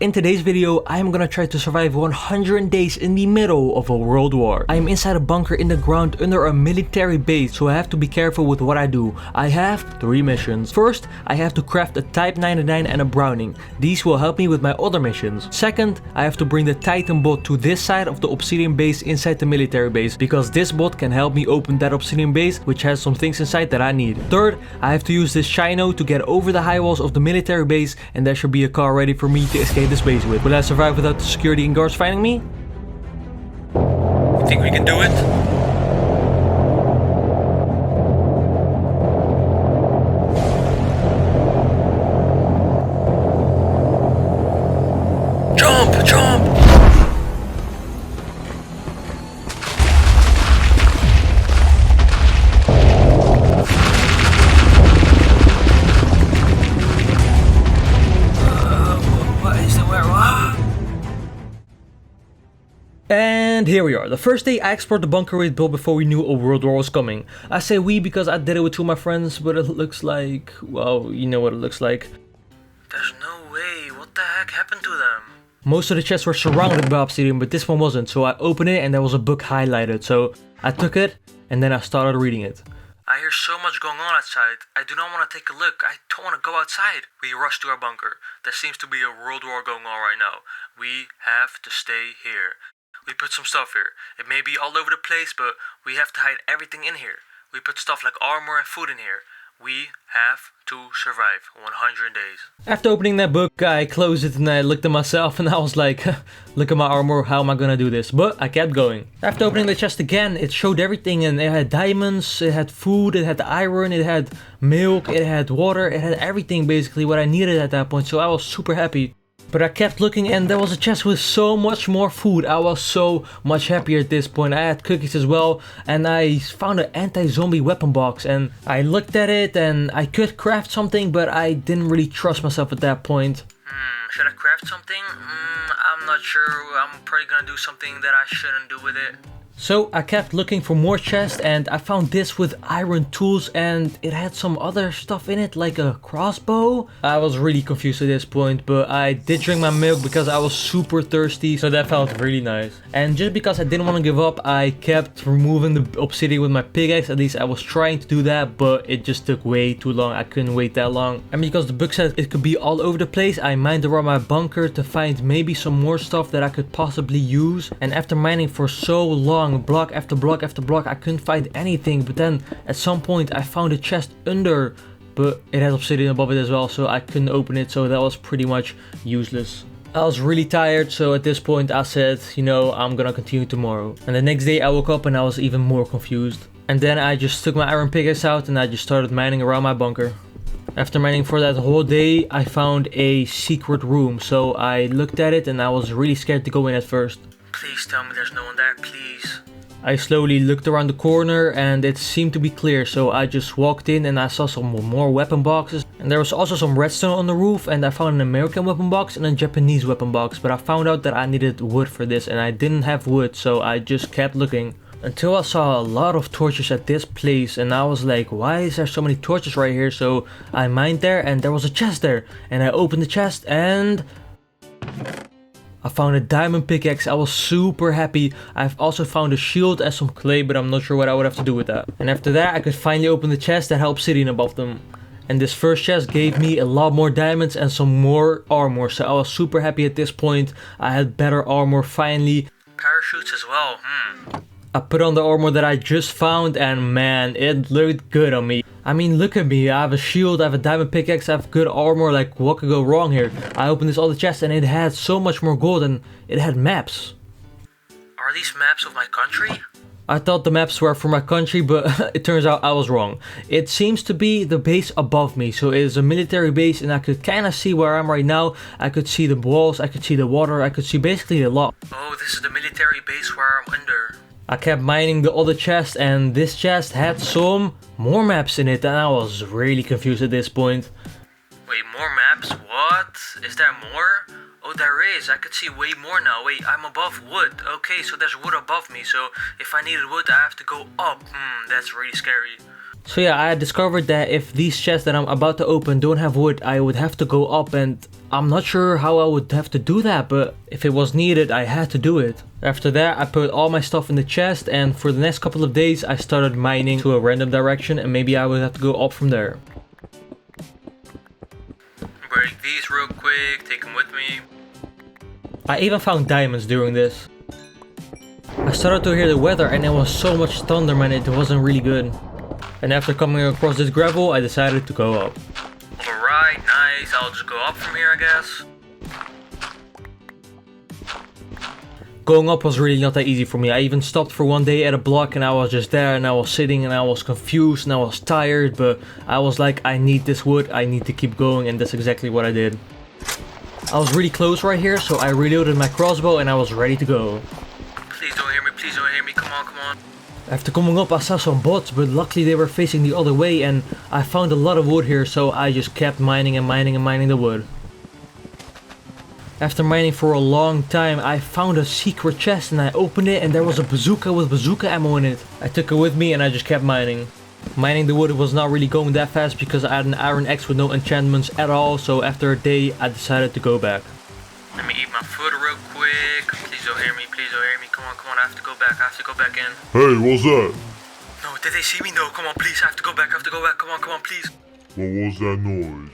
in today's video, I am gonna try to survive 100 days in the middle of a world war. I am inside a bunker in the ground under a military base, so I have to be careful with what I do. I have 3 missions. First, I have to craft a Type 99 and a Browning. These will help me with my other missions. Second, I have to bring the Titan bot to this side of the obsidian base inside the military base, because this bot can help me open that obsidian base, which has some things inside that I need. Third, I have to use this Shino to get over the high walls of the military base, and there should be a car ready for me to escape this base with. Will I survive without the security and guards finding me? You think we can do it? Jump! Jump! And here we are. The first day I explored the bunker we built before we knew a world war was coming. I say we because I did it with 2 of my friends, but it looks like, well, you know what it looks like. There's no way. What the heck happened to them? Most of the chests were surrounded by obsidian, but this one wasn't. So I opened it and there was a book highlighted. So I took it and then I started reading it. I hear so much going on outside. I do not want to take a look. I don't want to go outside. We rushed to our bunker. There seems to be a world war going on right now. We have to stay here. We put some stuff here. It may be all over the place, but we have to hide everything in here. We put stuff like armor and food in here. We have to survive 100 days. After opening that book, I closed it and I looked at myself and I was like, look at my armor, how am I gonna do this? But I kept going. After opening the chest again, it showed everything, and it had diamonds, it had food, it had iron, it had milk, it had water, it had everything basically what I needed at that point, so I was super happy. But I kept looking and there was a chest with so much more food. I was so much happier at this point. I had cookies as well, and I found an anti-zombie weapon box, and I looked at it and I could craft something, but I didn't really trust myself at that point. Should I craft something? I'm not sure. I'm probably gonna do something that I shouldn't do with it. So I kept looking for more chests and I found this with iron tools, and it had some other stuff in it like a crossbow. I was really confused at this point, but I did drink my milk because I was super thirsty, so that felt really nice. And just because I didn't want to give up, I kept removing the obsidian with my pickaxe. At least I was trying to do that, but it just took way too long. I couldn't wait that long. And because the book said it could be all over the place, I mined around my bunker to find maybe some more stuff that I could possibly use. And after mining for so long, block after block after block, I couldn't find anything. But then at some point I found a chest under, but it has obsidian above it as well, so I couldn't open it, so that was pretty much useless. I was really tired, so at this point I said, you know, I'm gonna continue tomorrow. And the next day I woke up and I was even more confused. And then I just took my iron pickaxe out and I just started mining around my bunker. After mining for that whole day, I found a secret room, so I looked at it and I was really scared to go in at first. Please tell me there's no one there, please. I slowly looked around the corner and it seemed to be clear, so I just walked in and I saw some more weapon boxes. And there was also some redstone on the roof, and I found an American weapon box and a Japanese weapon box, but I found out that I needed wood for this and I didn't have wood, so I just kept looking. Until I saw a lot of torches at this place and I was like, why is there so many torches right here? So I mined there and there was a chest there, and I opened the chest and I found a diamond pickaxe. I was super happy. I've also found a shield and some clay, but I'm not sure what I would have to do with that. And after that I could finally open the chest that had obsidian above them. And this first chest gave me a lot more diamonds and some more armor, so I was super happy at this point. I had better armor finally. Parachutes as well. I put on the armor that I just found and man, it looked good on me. I mean, look at me, I have a shield, I have a diamond pickaxe, I have good armor, like what could go wrong here? I opened this other chest and it had so much more gold and it had maps. Are these maps of my country? I thought the maps were for my country, but it turns out I was wrong. It seems to be the base above me, so it is a military base and I could kind of see where I am right now. I could see the walls, I could see the water, I could see basically a lot. Oh, this is the military base where I'm under. I kept mining the other chest and this chest had some more maps in it and I was really confused at this point. Wait, more maps? What? Is there more? Oh, there is. I could see way more now. Wait, I'm above wood. Okay, so there's wood above me, so if I needed wood I have to go up. That's really scary. So yeah, I discovered that if these chests that I'm about to open don't have wood, I would have to go up, and I'm not sure how I would have to do that, but if it was needed, I had to do it. After that, I put all my stuff in the chest, and for the next couple of days, I started mining to a random direction, and maybe I would have to go up from there. Break these real quick, take them with me. I even found diamonds during this. I started to hear the weather, and there was so much thunder, man, it wasn't really good. And after coming across this gravel, I decided to go up. Alright, nice. I'll just go up from here, I guess. Going up was really not that easy for me. I even stopped for one day at a block and I was just there and I was sitting and I was confused and I was tired, but I was like, I need this wood, I need to keep going, and that's exactly what I did. I was really close right here, so I reloaded my crossbow and I was ready to go. Please don't hear me, come on. After coming up, I saw some bots, but luckily they were facing the other way and I found a lot of wood here, so I just kept mining the wood. After mining for a long time, I found a secret chest and I opened it and there was a bazooka with bazooka ammo in it. I took it with me and I just kept mining. Mining the wood was not really going that fast because I had an iron axe with no enchantments at all, so after a day I decided to go back. Let me eat my food real quick. Please don't hear me, come on, I have to go back in. Hey, what's that? No, did they see me? No, come on, please, I have to go back, come on, please. What was that noise?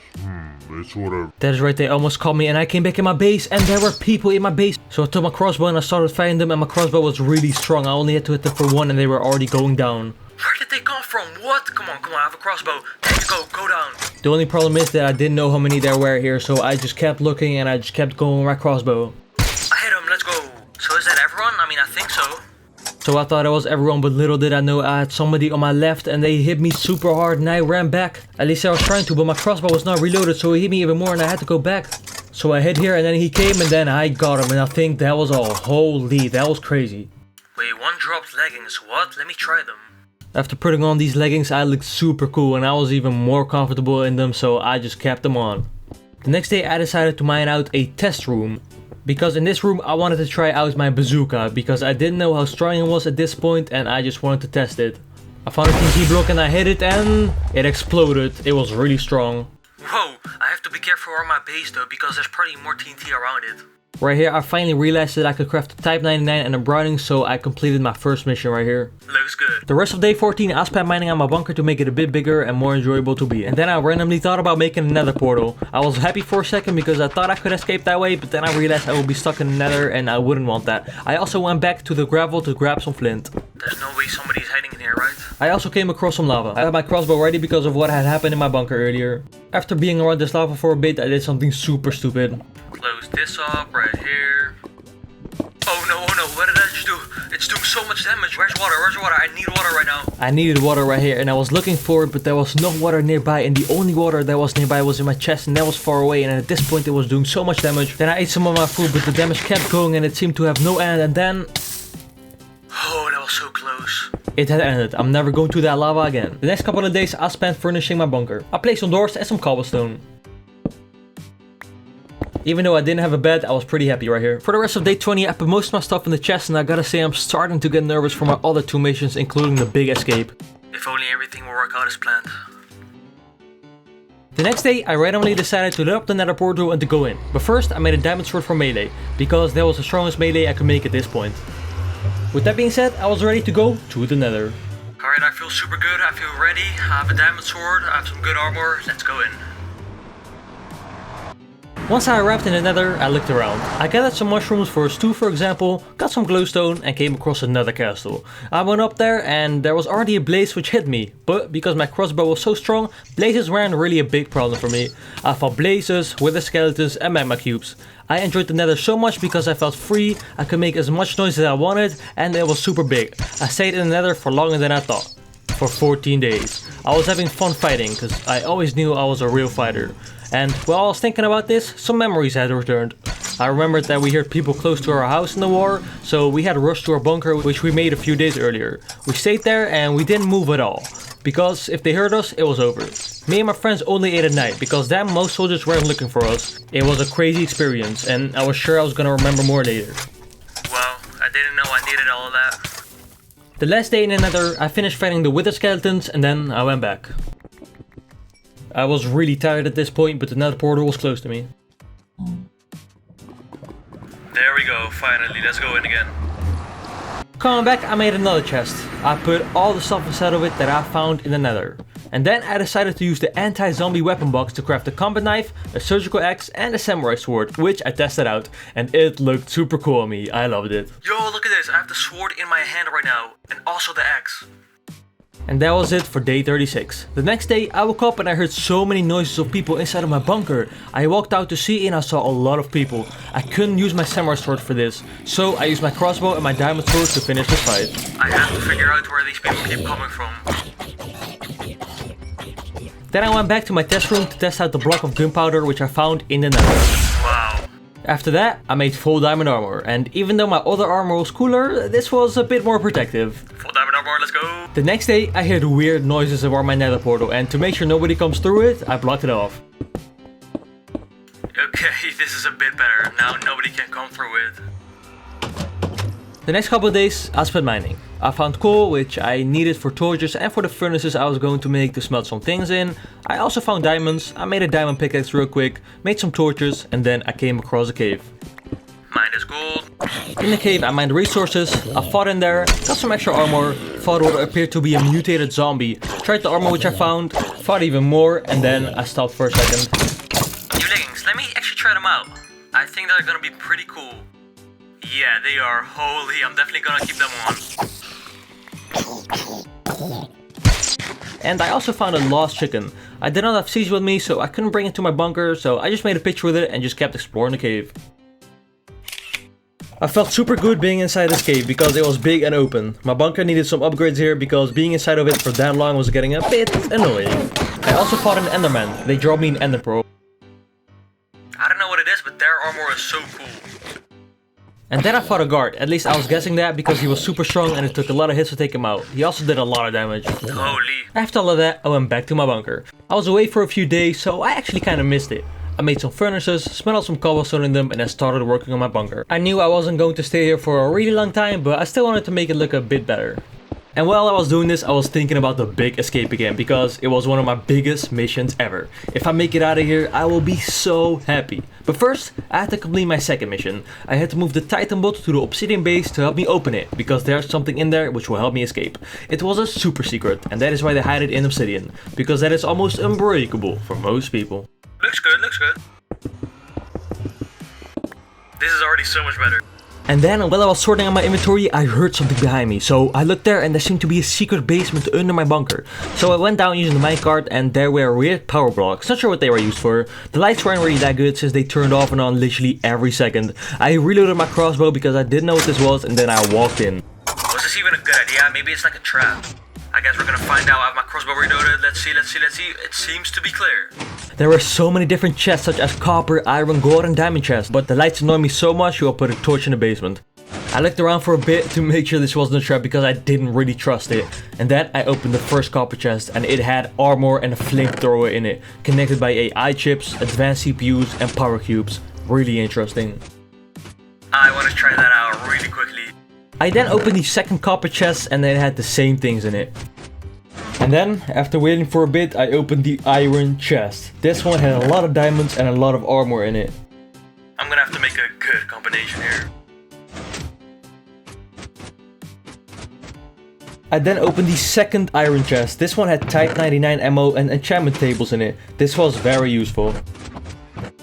It's whatever. That is right, they almost caught me and I came back in my base and there were people in my base. So I took my crossbow and I started fighting them, and my crossbow was really strong. I only had to hit them for one and they were already going down. Where did they come from? What? Come on, I have a crossbow. There you go down. The only problem is that I didn't know how many there were here, so I just kept looking and I just kept going with my crossbow. I hit him, let's go. So is that everyone? I mean, I think so. So I thought it was everyone, but little did I know I had somebody on my left and they hit me super hard and I ran back. At least I was trying to, but my crossbow was not reloaded, so he hit me even more and I had to go back. So I hid here and then he came and then I got him, and I think that was all. Holy, that was crazy. Wait, one dropped leggings, what? Let me try them. After putting on these leggings, I looked super cool and I was even more comfortable in them, so I just kept them on. The next day I decided to mine out a test room. Because in this room I wanted to try out my bazooka, because I didn't know how strong it was at this point and I just wanted to test it. I found a TNT block and I hit it and it exploded. It was really strong. Whoa, I have to be careful around my base though, because there's probably more TNT around it. Right here I finally realized that I could craft a Type 99 and a Browning, so I completed my first mission right here. Looks good. The rest of day 14 I spent mining on my bunker to make it a bit bigger and more enjoyable to be in. And then I randomly thought about making another portal. I was happy for a second because I thought I could escape that way, but then I realized I would be stuck in the nether and I wouldn't want that. I also went back to the gravel to grab some flint. There's no way somebody's hiding in here, right? I also came across some lava. I had my crossbow ready because of what had happened in my bunker earlier. After being around this lava for a bit, I did something super stupid. Close this up right here. Oh no, what did I just do? It's doing so much damage. Where's water? I need water right now. I needed water right here and I was looking for it, but there was no water nearby, and the only water that was nearby was in my chest and that was far away, and at this point it was doing so much damage. Then I ate some of my food, but the damage kept going and it seemed to have no end, and then... Oh, that was so close. It had ended. I'm never going to that lava again. The next couple of days I spent furnishing my bunker. I placed some doors and some cobblestone. Even though I didn't have a bed, I was pretty happy right here. For the rest of day 20, I put most of my stuff in the chest, and I gotta say I'm starting to get nervous for my other two missions, including the big escape. If only everything will work out as planned. The next day, I randomly decided to load up the nether portal and to go in. But first, I made a diamond sword for melee, because that was the strongest melee I could make at this point. With that being said, I was ready to go to the nether. Alright, I feel super good, I feel ready. I have a diamond sword, I have some good armor, let's go in. Once I arrived in the nether, I looked around. I gathered some mushrooms for a stew, for example, got some glowstone and came across another castle. I went up there and there was already a blaze which hit me, but because my crossbow was so strong, blazes weren't really a big problem for me. I fought blazes, wither skeletons and magma cubes. I enjoyed the nether so much because I felt free, I could make as much noise as I wanted, and it was super big. I stayed in the nether for longer than I thought. For 14 days. I was having fun fighting, because I always knew I was a real fighter. And while I was thinking about this, some memories had returned. I remembered that we heard people close to our house in the war, so we had rushed to our bunker, which we made a few days earlier. We stayed there and we didn't move at all, because if they heard us, it was over. Me and my friends only ate at night, because then most soldiers weren't looking for us. It was a crazy experience, and I was sure I was gonna remember more later. Well, I didn't know I needed all of that. The last day in the Nether, I finished fighting the Wither skeletons and then I went back. I was really tired at this point, but the Nether portal was close to me. There we go, finally, let's go in again. Coming back, I made another chest. I put all the stuff inside of it that I found in the Nether. And then I decided to use the anti-zombie weapon box to craft a combat knife, a surgical axe and a samurai sword, which I tested out and it looked super cool on me. I loved it. Yo, look at this, I have the sword in my hand right now, and also the axe. And that was it for day 36. The next day I woke up and I heard so many noises of people inside of my bunker. I walked out to see and I saw a lot of people. I couldn't use my samurai sword for this, so I used my crossbow and my diamond sword to finish the fight. I have to figure out where these people keep coming from. Then I went back to my test room to test out the block of gunpowder which I found in the Nether. Wow. After that, I made full diamond armor, and even though my other armor was cooler, this was a bit more protective. Full diamond armor, let's go. The next day, I heard weird noises around my Nether portal, and to make sure nobody comes through it, I blocked it off. Okay, this is a bit better. Now nobody can come through it. The next couple of days, I spent mining. I found coal, which I needed for torches and for the furnaces I was going to make to smelt some things in. I also found diamonds, I made a diamond pickaxe real quick, made some torches, and then I came across a cave. Mine is gold. In the cave I mined resources, I fought in there, got some extra armor, fought what appeared to be a mutated zombie, tried the armor which I found, fought even more, and then I stopped for a second. New leggings, let me actually try them out. I think they're gonna be pretty cool. Yeah, they are. Holy, I'm definitely gonna keep them on. And I also found a lost chicken. I did not have seeds with me, so I couldn't bring it to my bunker, so I just made a picture with it and just kept exploring the cave. I felt super good being inside this cave because it was big and open. My bunker needed some upgrades here because being inside of it for that long was getting a bit annoying. I also fought an enderman. They dropped me an ender pearl. I don't know what it is, but their armor is so cool. And then I fought a guard, at least I was guessing that because he was super strong and it took a lot of hits to take him out. He also did a lot of damage. Holy. After all of that, I went back to my bunker. I was away for a few days, so I actually kinda missed it. I made some furnaces, smelted some cobblestone in them and then started working on my bunker. I knew I wasn't going to stay here for a really long time, but I still wanted to make it look a bit better. And while I was doing this, I was thinking about the big escape again because it was one of my biggest missions ever. If I make it out of here, I will be so happy. But first, I had to complete my second mission. I had to move the Titan bot to the obsidian base to help me open it, because there's something in there which will help me escape. It was a super secret, and that is why they hide it in obsidian, because that is almost unbreakable for most people. Looks good, looks good. This is already so much better. And then, while I was sorting out my inventory, I heard something behind me. So I looked there and there seemed to be a secret basement under my bunker. So I went down using the minecart and there were weird power blocks. Not sure what they were used for. The lights weren't really that good since they turned off and on literally every second. I reloaded my crossbow because I didn't know what this was and then I walked in. Was this even a good idea? Maybe it's like a trap. I guess we're gonna find out. I have my crossbow reloaded. Let's see. It seems to be clear. There were so many different chests such as copper, iron, gold and diamond chests, but the lights annoyed me so much so I put a torch in the basement. I looked around for a bit to make sure this wasn't a trap because I didn't really trust it. And then I opened the first copper chest and it had armor and a flamethrower in it, connected by AI chips, advanced CPUs and power cubes. Really interesting. I want to try that out really quickly. I then opened the second copper chest and it had the same things in it. And then, after waiting for a bit, I opened the iron chest. This one had a lot of diamonds and a lot of armor in it. I'm gonna have to make a good combination here. I then opened the second iron chest. This one had Type 99 ammo and enchantment tables in it. This was very useful.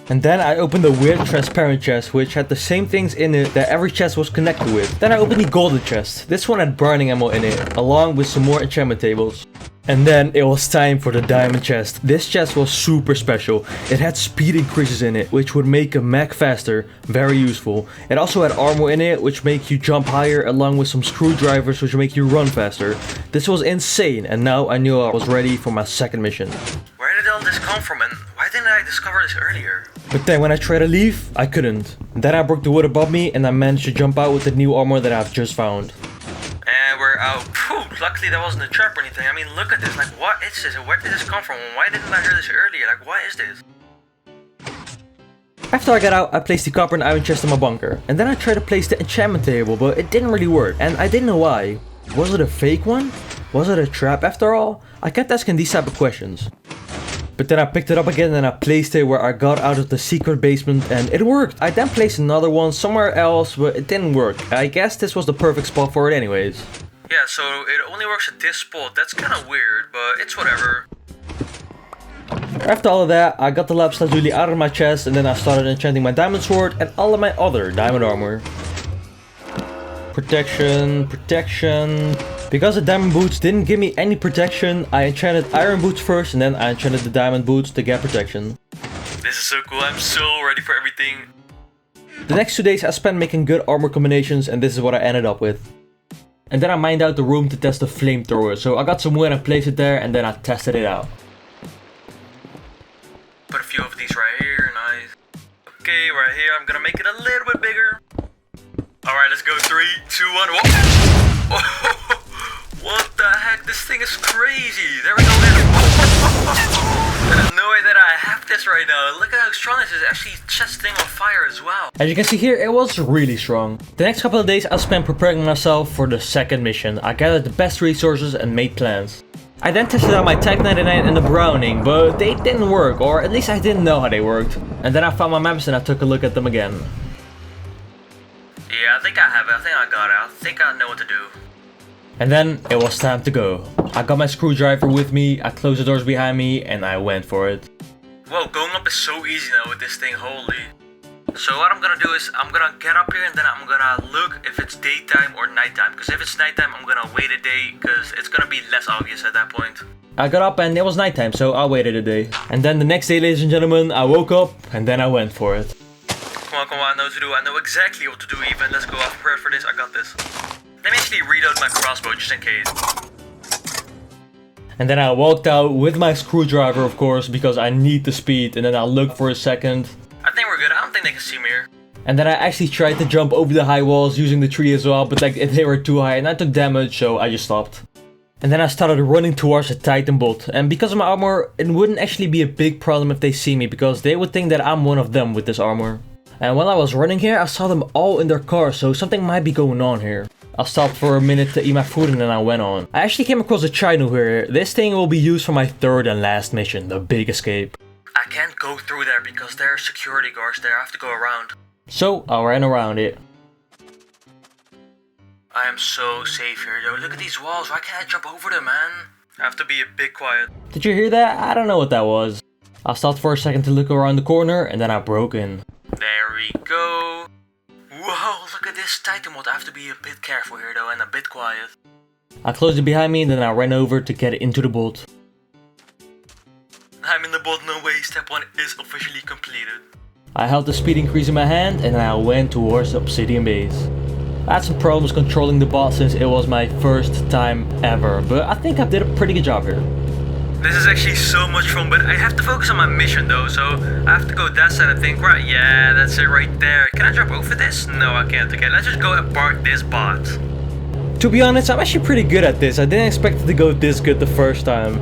And then I opened the weird transparent chest, which had the same things in it that every chest was connected with. Then I opened the golden chest. This one had burning ammo in it, along with some more enchantment tables. And then it was time for the diamond chest. This chest was super special. It had speed increases in it, which would make a mech faster. Very useful. It also had armor in it, which make you jump higher, along with some screwdrivers, which make you run faster. This was insane, and now I knew I was ready for my second mission. Where did all this come from and why didn't I discover this earlier? But then when I tried to leave, I couldn't. Then I broke the wood above me and I managed to jump out with the new armor that I've just found. And we're out. Phew, luckily that wasn't a trap or anything. I mean, look at this. Like, what is this? Where did this come from? Why didn't I hear this earlier? Like, what is this? After I got out, I placed the copper and iron chest in my bunker. And then I tried to place the enchantment table, but it didn't really work. And I didn't know why. Was it a fake one? Was it a trap after all? I kept asking these type of questions. But then I picked it up again and I placed it where I got out of the secret basement and it worked. I then placed another one somewhere else, but it didn't work. I guess this was the perfect spot for it anyways. Yeah, so it only works at this spot. That's kind of weird, but it's whatever. After all of that, I got the lapis lazuli out of my chest and then I started enchanting my diamond sword and all of my other diamond armor. Protection, protection. Because the diamond boots didn't give me any protection, I enchanted iron boots first and then I enchanted the diamond boots to get protection. This is so cool, I'm so ready for everything. The next 2 days I spent making good armor combinations and this is what I ended up with. And then I mined out the room to test the flamethrower, so I got some wood and placed it there and then I tested it out. Put a few of these right here, nice. Okay, right here, I'm gonna make it a little bit bigger. Alright, let's go, 3, 2, 1, whoa! What the heck, this thing is crazy! There we go, There's no way that I have this right now. Look at how strong this is, it actually sets thing on fire as well. As you can see here, it was really strong. The next couple of days I spent preparing myself for the second mission. I gathered the best resources and made plans. I then tested out my Tech 99 and the Browning, but they didn't work, or at least I didn't know how they worked. And then I found my maps and I took a look at them again. Yeah, I think I have it. I think I got it. I think I know what to do. And then it was time to go. I got my screwdriver with me, I closed the doors behind me, and I went for it. Whoa, going up is so easy now with this thing, holy. So what I'm gonna do is, I'm gonna get up here and then I'm gonna look if it's daytime or nighttime. Because if it's nighttime, I'm gonna wait a day, because it's gonna be less obvious at that point. I got up and it was nighttime, so I waited a day. And then the next day, ladies and gentlemen, I woke up and then I went for it. Come on, I know what to do. I know exactly what to do even. Let's go, I'm prepared for this, I got this. Let me actually reload my crossbow just in case. And then I walked out with my screwdriver, of course, because I need the speed. And then I looked for a second. I think we're good, I don't think they can see me here. And then I actually tried to jump over the high walls using the tree as well, but like they were too high and I took damage, so I just stopped. And then I started running towards the Titan bot, and because of my armor, it wouldn't actually be a big problem if they see me, because they would think that I'm one of them with this armor. And while I was running here, I saw them all in their cars, so something might be going on here. I stopped for a minute to eat my food and then I went on. I actually came across a Chino here. This thing will be used for my third and last mission, the big escape. I can't go through there because there are security guards there, I have to go around. So I ran around it. I am so safe here, yo. Look at these walls. Why can't I jump over them, man? I have to be a bit quiet. Did you hear that? I don't know what that was. I stopped for a second to look around the corner and then I broke in. There we go. Whoa, look at this Titan mod. I have to be a bit careful here though and a bit quiet. I closed it behind me and then I ran over to get into the bot. I'm in the bot, no way. Step 1 is officially completed. I held the speed increase in my hand and I went towards the obsidian base. I had some problems controlling the bot since it was my first time ever, but I think I did a pretty good job here. This is actually so much fun, but I have to focus on my mission though, so I have to go that side and think, right, yeah, that's it right there. Can I jump over this? No, I can't. Okay, let's just go and park this bot. To be honest, I'm actually pretty good at this. I didn't expect it to go this good the first time.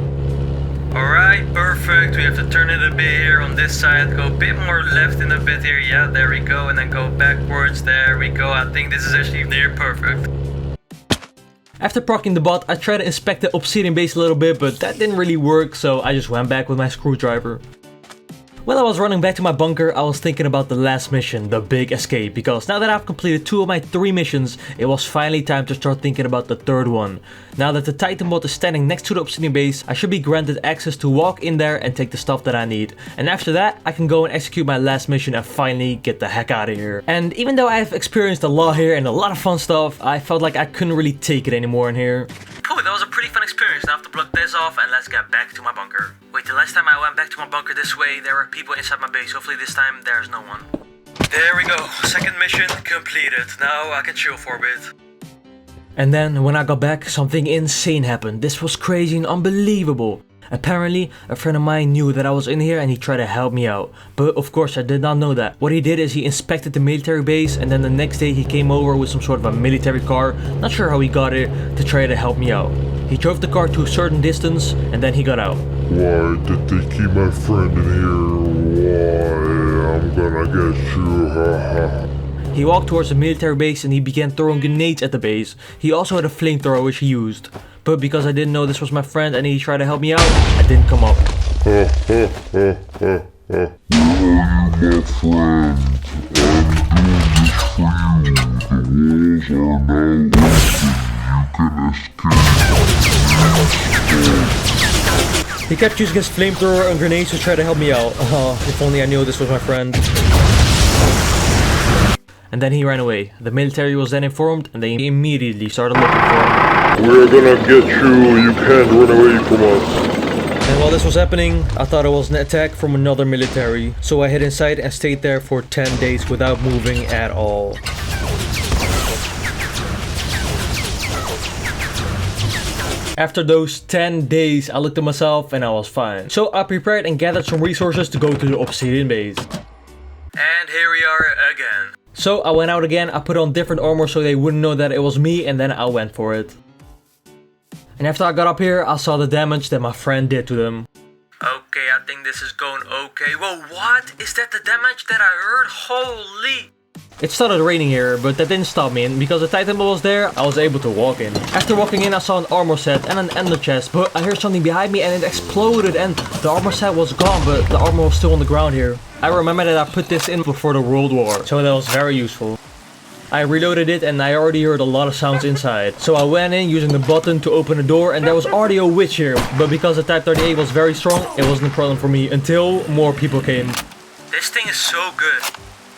Alright, perfect. We have to turn it a bit here on this side. Go a bit more left in a bit here. Yeah, there we go. And then go backwards. There we go. I think this is actually near perfect. After parking the bot, I tried to inspect the obsidian base a little bit, but that didn't really work, so I just went back with my screwdriver. While I was running back to my bunker, I was thinking about the last mission, the big escape, because now that I've completed 2 of my 3 missions, it was finally time to start thinking about the third one. Now that the Titan bot is standing next to the obsidian base, I should be granted access to walk in there and take the stuff that I need. And after that, I can go and execute my last mission and finally get the heck out of here. And even though I've experienced a lot here and a lot of fun stuff, I felt like I couldn't really take it anymore in here. Cool, that was a pretty fun experience. Now I have to block this off and let's get back to my bunker. Wait, the last time I went back to my bunker this way, there were people inside my base. Hopefully this time there's no one. There we go, second mission completed. Now I can chill for a bit. And then when I got back, something insane happened. This was crazy and unbelievable. Apparently, a friend of mine knew that I was in here and he tried to help me out. But of course I did not know that. What he did is he inspected the military base and then the next day he came over with some sort of a military car, not sure how he got it, to try to help me out. He drove the car to a certain distance and then he got out. Why did they keep my friend in here? Why? I'm gonna get you, haha. He walked towards the military base and he began throwing grenades at the base. He also had a flamethrower which he used. But because I didn't know this was my friend and he tried to help me out, I didn't come up. He kept using his flamethrower and grenades to try to help me out. If only I knew this was my friend. And then he ran away. The military was then informed and they immediately started looking for him. We're gonna get you, you can't run away from us. And while this was happening, I thought it was an attack from another military. So I hid inside and stayed there for 10 days without moving at all. After those 10 days, I looked at myself and I was fine. So I prepared and gathered some resources to go to the obsidian base. And here we are again. So I went out again, I put on different armor so they wouldn't know that it was me, and then I went for it. And after I got up here, I saw the damage that my friend did to them. Okay, I think this is going okay. Whoa, what? Is that the damage that I heard? Holy! It started raining here, but that didn't stop me, and because the Titan Ball was there, I was able to walk in. After walking in, I saw an armor set and an ender chest, but I heard something behind me and it exploded and the armor set was gone, but the armor was still on the ground here. I remember that I put this in before the World War, so that was very useful. I reloaded it and I already heard a lot of sounds inside. So I went in using the button to open the door and there was already a witch here, but because the Type 38 was very strong, it wasn't a problem for me until more people came. This thing is so good.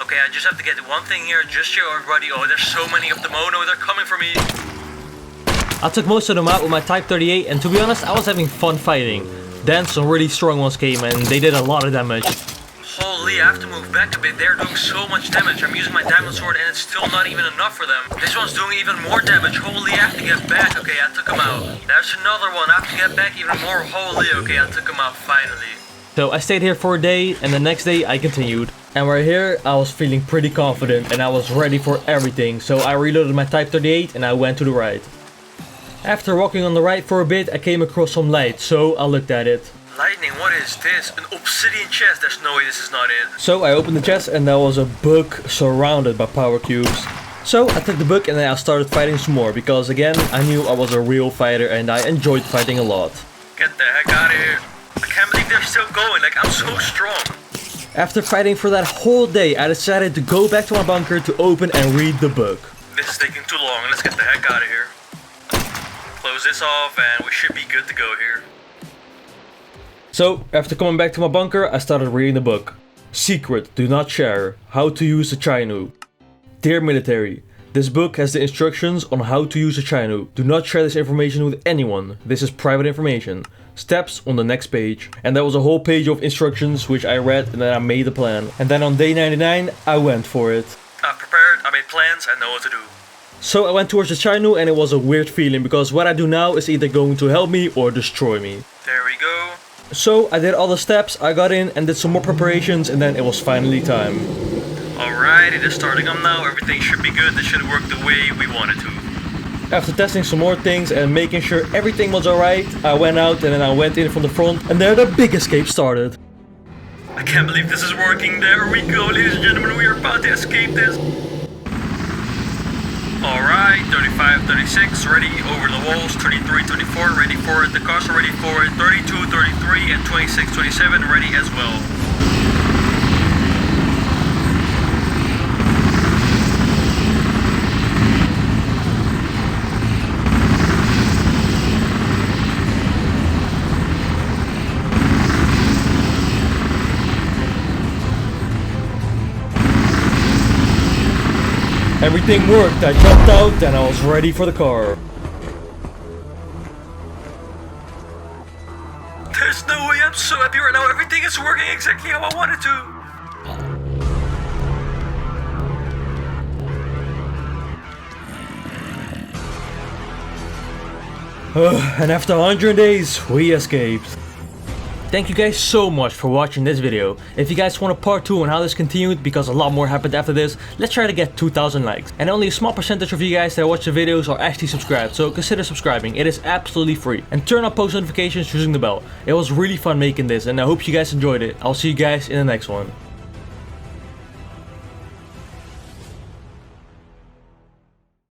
Okay, I just have to get one thing here, just show everybody. Oh, there's so many of them. Oh no, they're coming for me. I took most of them out with my Type 38 and to be honest, I was having fun fighting. Then some really strong ones came and they did a lot of damage. Holy, I have to move back a bit. They're doing so much damage. I'm using my diamond sword and it's still not even enough for them. This one's doing even more damage. Holy, I have to get back. Okay, I took him out. There's another one. I have to get back even more. Holy, okay, I took him out finally. So I stayed here for a day and the next day I continued. And right here, I was feeling pretty confident and I was ready for everything. So I reloaded my Type 38 and I went to the right. After walking on the right for a bit, I came across some light, so I looked at it. Lightning, what is this? An obsidian chest? There's no way this is not it. So I opened the chest and there was a book surrounded by power cubes. So I took the book and then I started fighting some more because again, I knew I was a real fighter and I enjoyed fighting a lot. Get the heck out of here. I can't believe they're still going, like I'm so strong. After fighting for that whole day, I decided to go back to my bunker to open and read the book. This is taking too long, let's get the heck out of here. Close this off and we should be good to go here. So, after coming back to my bunker, I started reading the book. Secret, do not share, how to use a Chinu. Dear military, this book has the instructions on how to use a Chinu. Do not share this information with anyone, this is private information. Steps on the next page. And there was a whole page of instructions which I read and then I made a plan. And then on day 99, I went for it. I've prepared, I made plans, I know what to do. So I went towards the Chinu and it was a weird feeling because what I do now is either going to help me or destroy me. There we go. So I did all the steps, I got in and did some more preparations and then it was finally time. Alright, it is starting up now, everything should be good, this should work the way we want it to. After testing some more things and making sure everything was alright, I went out and then I went in from the front and there the big escape started. I can't believe this is working, there we go ladies and gentlemen, we are about to escape this. Alright, 35, 36, ready over the walls, 33, 24, ready for it, the cars are ready for it, 32, 33 and 26, 27 ready as well. Everything worked, I jumped out and I was ready for the car. There's no way, I'm so happy right now, everything is working exactly how I want it to. And after 100 days, we escaped. Thank you guys so much for watching this video. If you guys want a part 2 on how this continued, because a lot more happened after this, let's try to get 2,000 likes. And only a small percentage of you guys that watch the videos are actually subscribed, so consider subscribing, it is absolutely free. And turn on post notifications using the bell. It was really fun making this and I hope you guys enjoyed it. I'll see you guys in the next one.